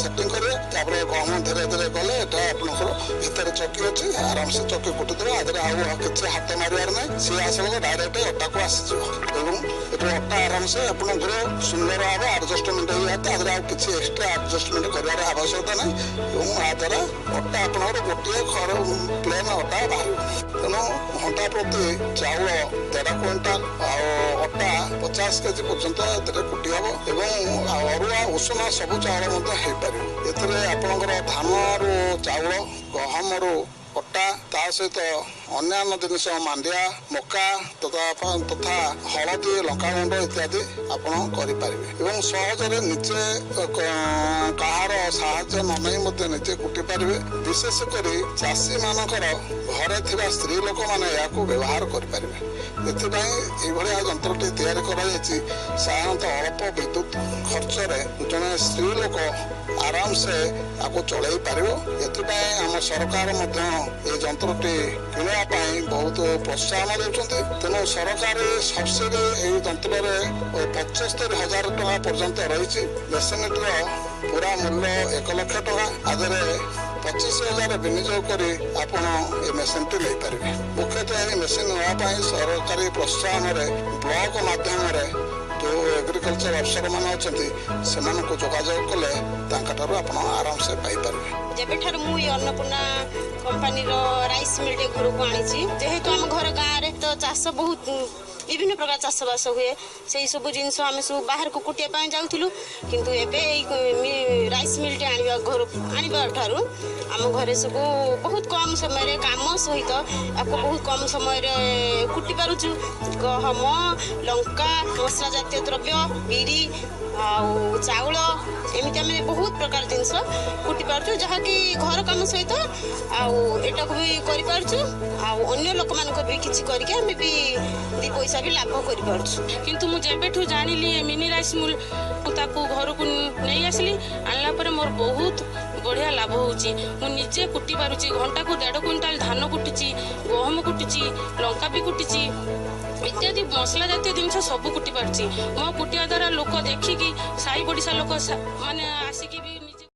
setting करेंगे तापर गहम धीरे धीरे गले आपंकर भितर चकी अच्छी आराम से चकी कुटिदेव आदि किसी हाथ मारे ना सी आसला डायरेक्ट अटा को आसीज अटा आराम से आपंकर सुंदर भाव आडजस्टमेंट होता किसी एक्सट्रा आडजस्टमेंट कर आवश्यकता ना द्वारा अटा आपंकर गोटे प्लेन अटा बाहर तेणु घंटा प्रति चाउल 1.5 क्विंटाल अटा 50 केजी पर्यंत कुटी हम और अरुआ उषुना सबू चाउल आपंकर धान रु चाउल गहम रु अटा ता सहित अन्य जिनस मांडिया मका तथा हलदी लंकागुंड इत्यादि आपड़ करें सहजरे निजे कहार साहाय्य नई निजे कुटी पारे विशेषकर चाषी मानकर घरे थिबा स्त्री लोक मैंने या व्यवहार करें ये जंत्रटी तैयारी साधारणतः अल्प विद्युत खर्च जड़े स्त्री लोक आराम से आपको चल पार आम सरकार ये जंत्रटी किणापी बहुत प्रोत्साहन देते तेणु सरकार सब्सिडी ये जंत्र 75,000 टका पर्यंत रही मेसीनटी पूरा मूल्य 1 लाख टका आदि 25,000 विनियोग कर मेसीन टी नहीं पारे मुख्यतः ये मेसीन नापी सरकारी प्रोत्साहन ब्लॉक माध्यम जो एग्रीकल्चर अफसर मान अच्छा से जोगाजोग कले आप आराम से पाइपर जब मुझे अन्नपूर्णा कंपानी राइस मिल घर को आनी जेहेतु आम घर गाँव में तो चाष बहुत विभिन्न प्रकार चाषबास हुए से सब जिनस आम सब बाहर को कुटिया जाऊँ किंतु एवं राइस मिल टे घर आने आम घरे सब बहुत कम समय काम सहित आपको बहुत कम समय कुटी पारुचु गहम लंका मसला जातीय द्रव्य बिरी चाउल एमती आम बहुत प्रकार जिनस कुटी पार्चु जहाँकि घर काम सहित आटा को भी कर लोक मान भी किसी करके आम भी 2 पैसा भी लाभ कर किंतु मु जेबेठू जानिली मिनी राइस मिल ताकू घर को नहीं आसली आनला पर मोर बहुत बढ़िया लाभ होची मु निजे कुटी पारुची घंटा को 1.5 क्विंटाल धान कुटी गहम कुटी लंका भी कुटी इत्यादि मसला जातीय जिन सब कुटी पार्ची मो कुटिया द्वारा लोक देखिकी साई पड़िशा लोक माने आसिकी भी